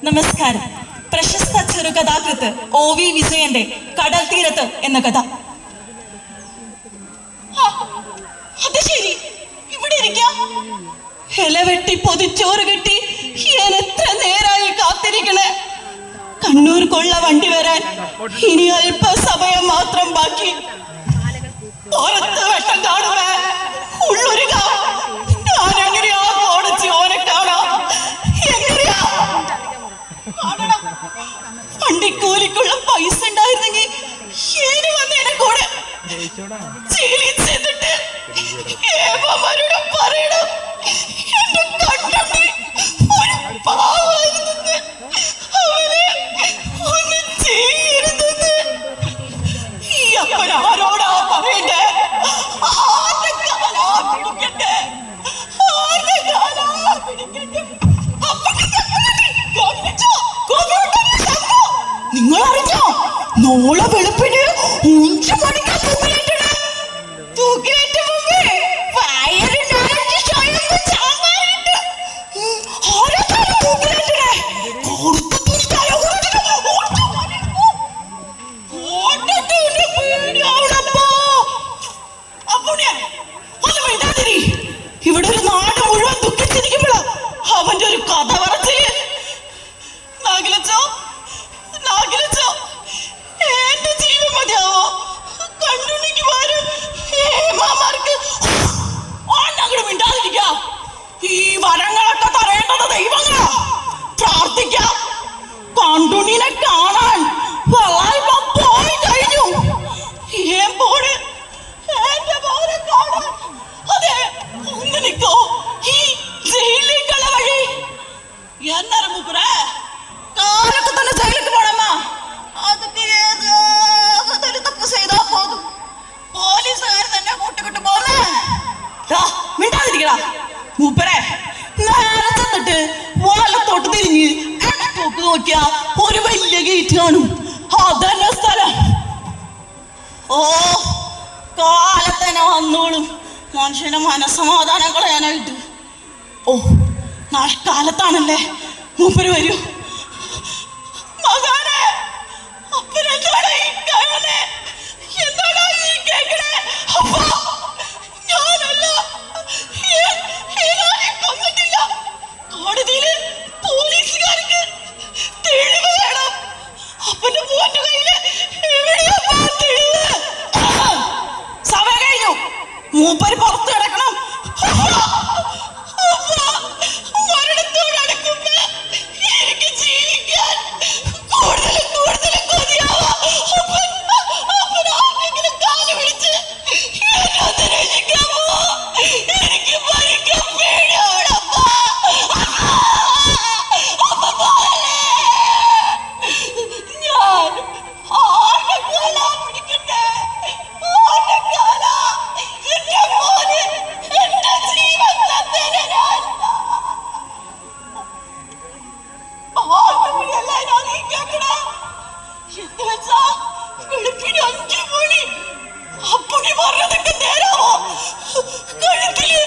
നമസ്കാരം. പ്രശസ്ത ചെറുകഥാകൃത്ത് OV വിജയന്റെ കടൽ തീരത്ത് എന്ന കഥ. അത് ശരി, ഇവിടെ ഇരിക്കാം. ഇല വെട്ടി പൊതിച്ചോറ് കെട്ടി ഞാൻ എത്ര നേരായി കാത്തിരിക്കണേ. കണ്ണൂർ കൊള്ള വണ്ടി വരാൻ ഇനി അല്പസമയം മാത്രം ബാക്കി. പുറത്ത് വെട്ടം കാണുമേ, ഉള്ളൊരുക. ഞാൻ എങ്ങനെയാ ഓടിച്ച് ഓനെ കാണാം? എങ്ങനെയാ വണ്ടിക്കൂലിക്കുള്ള പൈസ ഉണ്ടായിരുന്നെങ്കിൽ ഏന് വന്നേനെ കൂടെ ചെയ്തിട്ട് ഏവന്മാരോട് പറയണം എന്റെ കണ്ണി ഒരു പാവായിരുന്നെന്ന്, അവനെ ഒന്നും ചെയ്യരുതെന്ന്. ഈ അപ്പൻ ആരോടാ പറയണ്ടേ? ആരുടെ കാലാ പിടിക്കട്ടെ? ആരുടെ കാലാ പിടിക്കട്ടെ? നിങ്ങൾ അറിഞ്ഞോ? നോളെ വെളുപ്പിന് 5 മണിക്കാ തൂക്കിലേറ്റ മുമ്പേ വയറിനായിട്ട് സ്വയം ചാങ്ങാനായിട്ട് ഓരോരുത്തരും തൂക്കിലേറ്റേ. ഇവിടെ ഒരു നാട് മുഴുവൻ ദുഃഖിച്ചിരിക്കുമ്പോഴാ അവന്റെ ഒരു കഥ പറച്ചില്. നാഗിലച്ചോ എന്റെ ജീവൻ മതിയാവോ? കണ്ണുണ്ണിക്ക് പകരം ഏമാമാർക്ക് അങ്ങോട്ട് മിണ്ടാതിരിക്കാം. ഈ വരങ്ങളൊക്കെ തരേണ്ടത് ദൈവങ്ങളാ. പ്രാർത്ഥിക്കാം. കണ്ണുണ്ണിനെ കാണാൻ വെള്ളായിപ്പം പോയി കഴിഞ്ഞു. പോണ് എന്റെ മോനെ കാണാൻ. അതെ, ഒന്ന് നിൽക്കോ. ഈ ജയിലിലേക്കുള്ള വഴി എന്നരം മുക്കുറേ കാലൊക്കെ തന്നെ ജയിലിലേക്ക് പോണമ്മ. അതൊക്കെ തപ്പ് ചെയ്താ പോകും. പോലീസുകാർ തന്നെ കൂട്ടിക്കിട്ട് പോന്നേ. മിണ്ടാതിരിക്കടാ മൂപ്പരെ. നേരെ ചെന്നിട്ട് വാലത്തോട്ട് തിരിഞ്ഞ് പോക്ക് നോക്കിയാ ഒരു വലിയ ഗേറ്റ് കാണും. അതന്നെ സ്ഥലം. ഓ, കാലത്തന്നെ വന്നോളും മനുഷ്യന്റെ മനസ്സമാധാനം കളയാനായിട്ട്. ഓ, നാളെ കാലത്താണല്ലേ മൂപ്പര് വരൂ. മകനെ, അപ്പനെന്താടാ ഈ കാണുന്നേ? എന്താടാ ഈ കേൾക്കണേ? അപ്പ ഞാനല്ല, കൊന്നിട്ടില്ല. കോടതിയില് പോലീസുകാർക്ക് തെളിവ് വേണം. അപ്പന്റെ മോന്റെ കയ്യില് എവിടെയാ തെളിവ്? സമയം കഴിഞ്ഞു. മൂപ്പര് പുറത്ത് കിടക്കണം. കഴുത്തില്